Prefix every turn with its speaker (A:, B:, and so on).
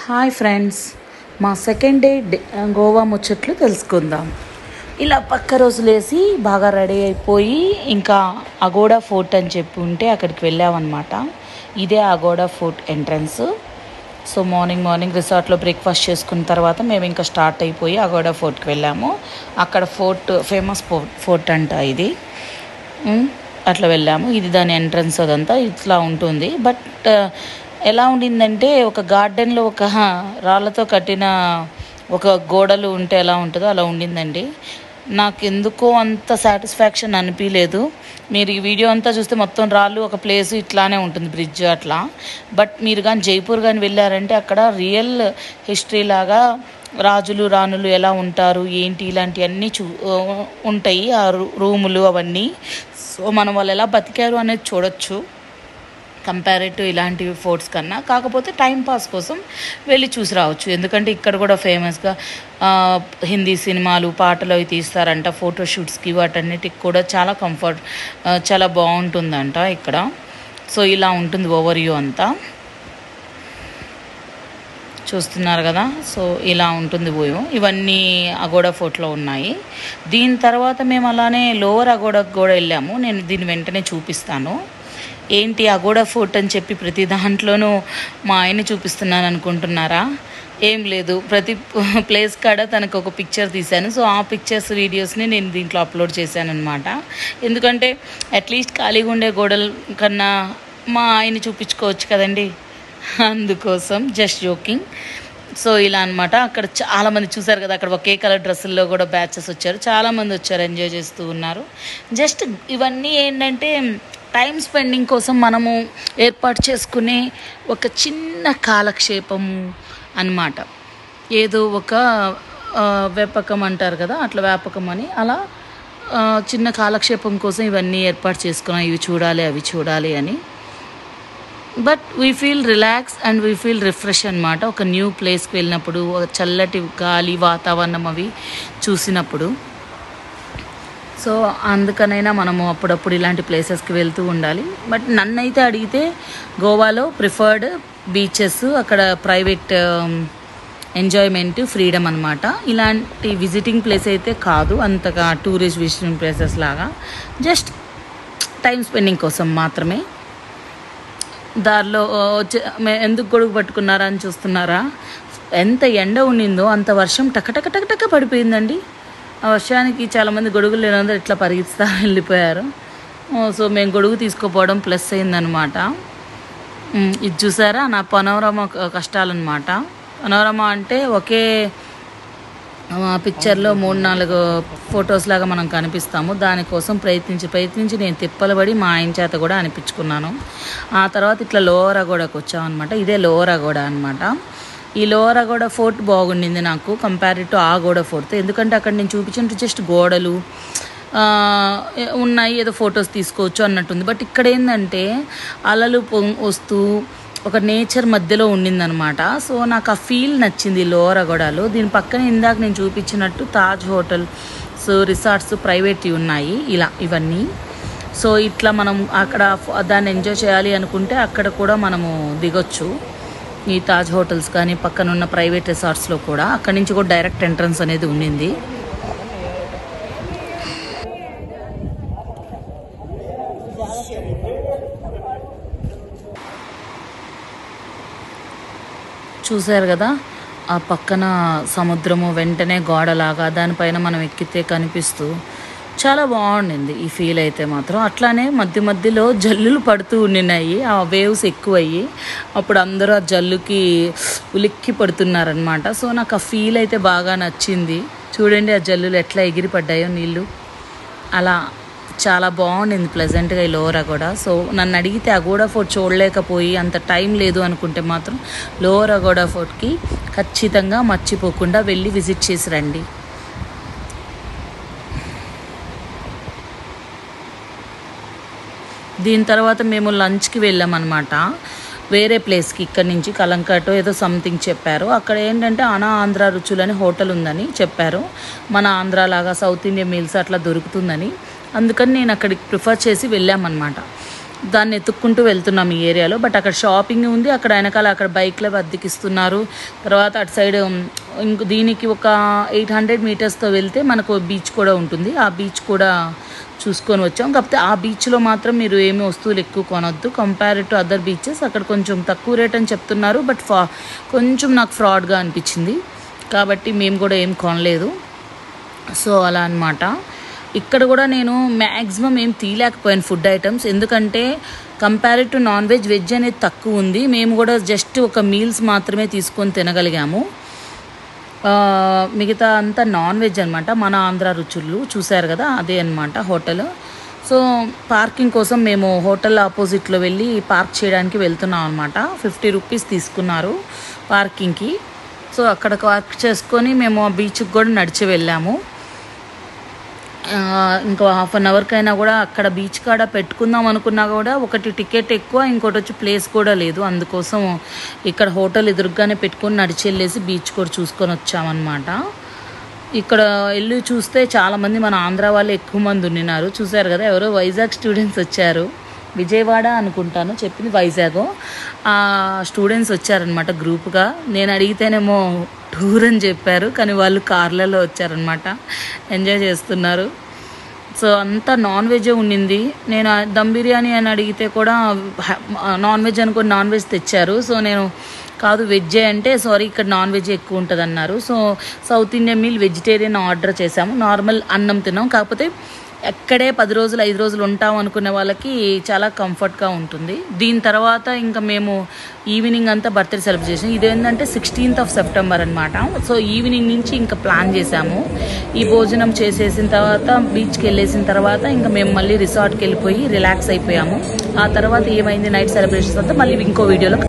A: Hi friends, మా second day Goa ముచ్చట్లు తెలుసుకుందాం. ఇలా పక్క రోజులేసి బాగా రెడీ అయిపోయి ఇంకా అగోడా ఫోర్ట్ అని చెప్పి ఉంటే అక్కడికి వెళ్ళామన్నమాట. ఇదే Aguada fort entrance. So morning రిసార్ట్లో బ్రేక్ఫాస్ట్ చేసుకున్న తర్వాత మేము ఇంకా స్టార్ట్ అయిపోయి అగోడా ఫోర్ట్కి వెళ్ళాము. అక్కడ ఫేమస్ ఫోర్ట్ అంట ఇది. అట్లా వెళ్ళాము. ఇది దాని ఎంట్రన్స్, అదంతా ఇట్లా ఉంటుంది. బట్ ఎలా ఉండిందంటే ఒక గార్డెన్లో ఒక రాళ్ళతో కట్టిన ఒక గోడలు ఉంటే ఎలా ఉంటుందో అలా ఉండిందండి. నాకు ఎందుకో అంత సాటిస్ఫాక్షన్ అనిపించలేదు. మీరు ఈ వీడియో అంతా చూస్తే మొత్తం రాళ్ళు, ఒక ప్లేస్ ఇట్లానే ఉంటుంది, బ్రిడ్జ్ అట్లా. బట్ మీరు కానీ జైపూర్ కానీ వెళ్ళారంటే అక్కడ రియల్ హిస్టరీ లాగా రాజులు రాణులు ఎలా ఉంటారు ఏంటి ఇలాంటివన్నీ ఉంటాయి. ఆ రూములు అవన్నీ. సో మనం వాళ్ళు ఎలా బతికారు అనేది చూడొచ్చు కంపారేటివ్ ఇలాంటి ఫోర్ట్స్ కన్నా. కాకపోతే టైంపాస్ కోసం వెళ్ళి చూసి రావచ్చు. ఎందుకంటే ఇక్కడ కూడా ఫేమస్గా హిందీ సినిమాలు, పాటలు అవి తీస్తారంట. ఫోటోషూట్స్కి వాటన్నిటికి కూడా చాలా బాగుంటుందంట ఇక్కడ. సో ఇలా ఉంటుంది ఓవర్ వ్యూ అంతా. చూస్తున్నారు కదా. సో ఇలా ఉంటుంది వ్యూ. ఇవన్నీ అగోడా ఫోర్ట్లో ఉన్నాయి. దీని తర్వాత మేము అలానే లోవర్ అగోడాకి కూడా వెళ్ళాము. నేను దీన్ని వెంటనే చూపిస్తాను. ఏంటి అగోడా ఫోర్ట్ అని చెప్పి ప్రతి దాంట్లోనూ మా ఆయన చూపిస్తున్నాను అనుకుంటున్నారా? ఏం లేదు, ప్రతి ప్లేస్ కాడ తనకు ఒక పిక్చర్ తీశాను. సో ఆ పిక్చర్స్ వీడియోస్ని నేను దీంట్లో అప్లోడ్ చేశాను అనమాట. ఎందుకంటే అట్లీస్ట్ ఖాళీగా ఉండే గోడల కన్నా మా ఆయన చూపించుకోవచ్చు కదండి, అందుకోసం జస్ట్ జోకింగ్. సో ఇలా అనమాట. అక్కడ చాలామంది చూసారు కదా, అక్కడ ఒకే కలర్ డ్రెస్సుల్లో కూడా బ్యాచెస్ వచ్చారు, చాలామంది వచ్చారు, ఎంజాయ్ చేస్తూ ఉన్నారు. జస్ట్ ఇవన్నీ ఏంటంటే టైం స్పెండింగ్ కోసం మనము ఏర్పాటు చేసుకునే ఒక చిన్న కాలక్షేపం అన్నమాట. ఏదో ఒక వ్యాపకం అంటారు కదా, అట్లా వ్యాపకం అని అలా చిన్న కాలక్షేపం కోసం ఇవన్నీ ఏర్పాటు చేసుకున్నాం. ఇవి చూడాలి అవి చూడాలి అని. But we feel relax and we feel refresh అనమాట. ఒక న్యూ ప్లేస్కి వెళ్ళినప్పుడు, ఒక చల్లటి గాలి వాతావరణం అవి చూసినప్పుడు. సో అందుకనైనా మనము అప్పుడప్పుడు ఇలాంటి ప్లేసెస్కి వెళ్తూ ఉండాలి. బట్ నన్నైతే అడిగితే గోవాలో ప్రిఫర్డ్ బీచెస్, అక్కడ ప్రైవేట్ ఎంజాయ్మెంట్, ఫ్రీడమ్ అనమాట. ఇలాంటి విజిటింగ్ ప్లేస్ అయితే కాదు, అంతగా టూరిస్ట్ విజిటింగ్ ప్లేసెస్ లాగా. జస్ట్ టైం స్పెండింగ్ కోసం మాత్రమే. దారిలో ఎందుకు గొడుగు పట్టుకున్నారా అని చూస్తున్నారా? ఎంత ఎండ ఉండిందో అంత వర్షం టక పడిపోయిందండి. ఆ వర్షానికి చాలామంది గొడుగులు లేనందరూ ఇట్లా పరిగెత్తుతా వెళ్ళిపోయారు. సో మేము గొడుగు తీసుకోపోవడం ప్లస్ అయిందనమాట. ఇది చూసారా నా పనోరమా కష్టాలన్నమాట. పనోరమా అంటే ఒకే పిక్చర్లో 3-4 ఫొటోస్ లాగా మనం కనిపిస్తాము. దానికోసం ప్రయత్నించి నేను తిప్పలబడి మా ఆయన చేత కూడా అనిపించుకున్నాను. ఆ తర్వాత ఇట్లా లోవర్ అగోడాకి వచ్చామన్నమాట. ఇదే లోవర్ అగోడా అనమాట. ఈ లోవర్ అగోడా ఫోర్ట్ బాగుండింది నాకు కంపేర్డ్ టు అగోడా ఫోర్ట్. ఎందుకంటే అక్కడ నేను చూపించినట్టు జస్ట్ గోడలు ఉన్నాయి, ఏదో ఫొటోస్ తీసుకోవచ్చు అన్నట్టుంది. బట్ ఇక్కడ ఏంటంటే అలలు వస్తూ ఒక నేచర్ మధ్యలో ఉండిందనమాట. సో నాకు ఆ ఫీల్ నచ్చింది లోవర్ అగోడాలో. దీని పక్కన ఇందాక నేను చూపించినట్టు తాజ్ హోటల్స్, రిసార్ట్స్ ప్రైవేట్వి ఉన్నాయి ఇలా ఇవన్నీ. సో ఇట్లా మనం అక్కడ దాన్ని ఎంజాయ్ చేయాలి అనుకుంటే అక్కడ కూడా మనము దిగొచ్చు. ఈ తాజ్ హోటల్స్ కానీ పక్కన ఉన్న ప్రైవేట్ రిసార్ట్స్లో కూడా అక్కడి నుంచి కూడా డైరెక్ట్ ఎంట్రన్స్ అనేది ఉండింది. చూసారు కదా, ఆ పక్కన సముద్రము, వెంటనే గోడలాగా దానిపైన మనం ఎక్కితే కనిపిస్తూ చాలా బాగుండింది ఈ ఫీల్ అయితే మాత్రం. అట్లానే మధ్యలో జల్లులు పడుతూ ఉండినాయి, ఆ వేవ్స్ ఎక్కువయ్యి అప్పుడు అందరూ ఆ జల్లుకి ఉలిక్కి పడుతున్నారనమాట. సో నాకు ఆ ఫీల్ అయితే బాగా నచ్చింది. చూడండి ఆ జల్లులు ఎట్లా ఎగిరి పడ్డాయో నీళ్ళు, అలా చాలా బాగుండింది ప్లెజెంట్గా ఈ లోవర్ అగోడా. సో నన్ను అడిగితే అగోడా ఫోర్ట్ చూడలేకపోయి అంత టైం లేదు అనుకుంటే మాత్రం లోవర్ అగోడా ఫోర్ట్కి ఖచ్చితంగా మర్చిపోకుండా వెళ్ళి విజిట్ చేసి రండి. దీని తర్వాత మేము లంచ్కి వెళ్ళామన్నమాట వేరే ప్లేస్కి. ఇక్కడ నుంచి కలంకటో ఏదో సంథింగ్ చెప్పారు. అక్కడ ఏంటంటే ఆంధ్ర రుచులని హోటల్ ఉందని చెప్పారు. మన ఆంధ్ర లాగా సౌత్ ఇండియన్ మీల్స్ అట్లా దొరుకుతుందని. అందుకని నేను అక్కడికి ప్రిఫర్ చేసి వెళ్ళామన్నమాట. దాన్ని ఎత్తుక్కుంటూ వెళ్తున్నాం ఈ ఏరియాలో. బట్ అక్కడ షాపింగ్ ఉంది, అక్కడ వెనకాల అక్కడ బైక్లో అద్దెకిస్తున్నారు. తర్వాత అటు సైడ్ దీనికి ఒక 800 మీటర్స్తో వెళ్తే మనకు బీచ్ కూడా ఉంటుంది. ఆ బీచ్ కూడా చూసుకొని వచ్చాం. కాకపోతే ఆ బీచ్లో మాత్రం మీరు ఏమి వస్తువులు ఎక్కువ కొనొద్దు. కంపేర్ టు అదర్ బీచెస్ అక్కడ కొంచెం తక్కువ రేట్ అని చెప్తున్నారు. బట్ కొంచెం నాకు ఫ్రాడ్గా అనిపించింది కాబట్టి మేము కూడా ఏం కొనలేదు. సో అలా అన్నమాట. ఇక్కడ కూడా నేను మ్యాక్సిమం ఏం తీయలేకపోయాను ఫుడ్ ఐటమ్స్, ఎందుకంటే compare to non veg, veg అనేది తక్కువ ఉంది. మేము కూడా జస్ట్ ఒక మీల్స్ మాత్రమే తీసుకొని తినగలిగాము. మిగతా అంతా నాన్ వెజ్ అనమాట. మన ఆంధ్ర రుచులు చూశారు కదా, అదే అనమాట హోటల్. సో పార్కింగ్ కోసం మేము హోటల్ ఆపోజిట్లో వెళ్ళి పార్క్ చేయడానికి వెళ్తున్నాం అనమాట. 50 రూపీస్ తీసుకున్నారు పార్కింగ్కి. సో అక్కడ పార్క్ చేసుకొని మేము ఆ బీచ్కి కూడా నడిచి వెళ్ళాము. ఇంకో హాఫ్ అన్ అవర్కైనా కూడా అక్కడ బీచ్ కాడ పెట్టుకుందాం అనుకున్నా కూడా ఒకటి టికెట్ ఎక్కువ, ఇంకోటి వచ్చి ప్లేస్ కూడా లేదు. అందుకోసం ఇక్కడ హోటల్ ఎదురుగానే పెట్టుకొని నడిచి వెళ్ళేసి బీచ్ కూడా చూసుకొని వచ్చామన్నమాట. ఇక్కడ వెళ్ళి చూస్తే చాలామంది మన ఆంధ్ర వాళ్ళు ఎక్కువ మంది ఉన్నారు. చూశారు కదా, ఎవరో వైజాగ్ స్టూడెంట్స్ వచ్చారు. విజయవాడ అనుకుంటాను చెప్పింది, వైజాగ్. ఆ స్టూడెంట్స్ వచ్చారనమాట గ్రూప్గా. నేను అడిగితేనేమో టూర్ అని చెప్పారు, కానీ వాళ్ళు కార్లలో వచ్చారనమాట, ఎంజాయ్ చేస్తున్నారు. సో అంతా నాన్ వెజే ఉండింది. నేను దమ్ బిర్యానీ అని అడిగితే కూడా నాన్ వెజ్ అనుకుని నాన్ వెజ్ తెచ్చారు. సో నేను కాదు వెజ్జే అంటే, సారీ ఇక్కడ నాన్ వెజ్ ఎక్కువ ఉంటుంది అన్నారు. So south Indian meal vegetarian order చేసాము. నార్మల్ అన్నం తిన్నాం. కాకపోతే ఎక్కడే 10 రోజులు 5 రోజులు ఉంటాం అనుకునే వాళ్ళకి చాలా కంఫర్ట్గా ఉంటుంది. దీని తర్వాత ఇంకా మేము ఈవినింగ్ అంతా బర్త్డే సెలబ్రేట్ చేసాం. ఇదేంటంటే 16th of September అనమాట. సో ఈవినింగ్ నుంచి ఇంకా ప్లాన్ చేసాము. ఈ భోజనం చేసేసిన తర్వాత బీచ్కి వెళ్ళేసిన తర్వాత ఇంకా మేము మళ్ళీ రిసార్ట్కి వెళ్ళిపోయి రిలాక్స్ అయిపోయాము. ఆ తర్వాత ఏమైంది నైట్ సెలబ్రేషన్స్ అంతా మళ్ళీ ఇంకో వీడియోలో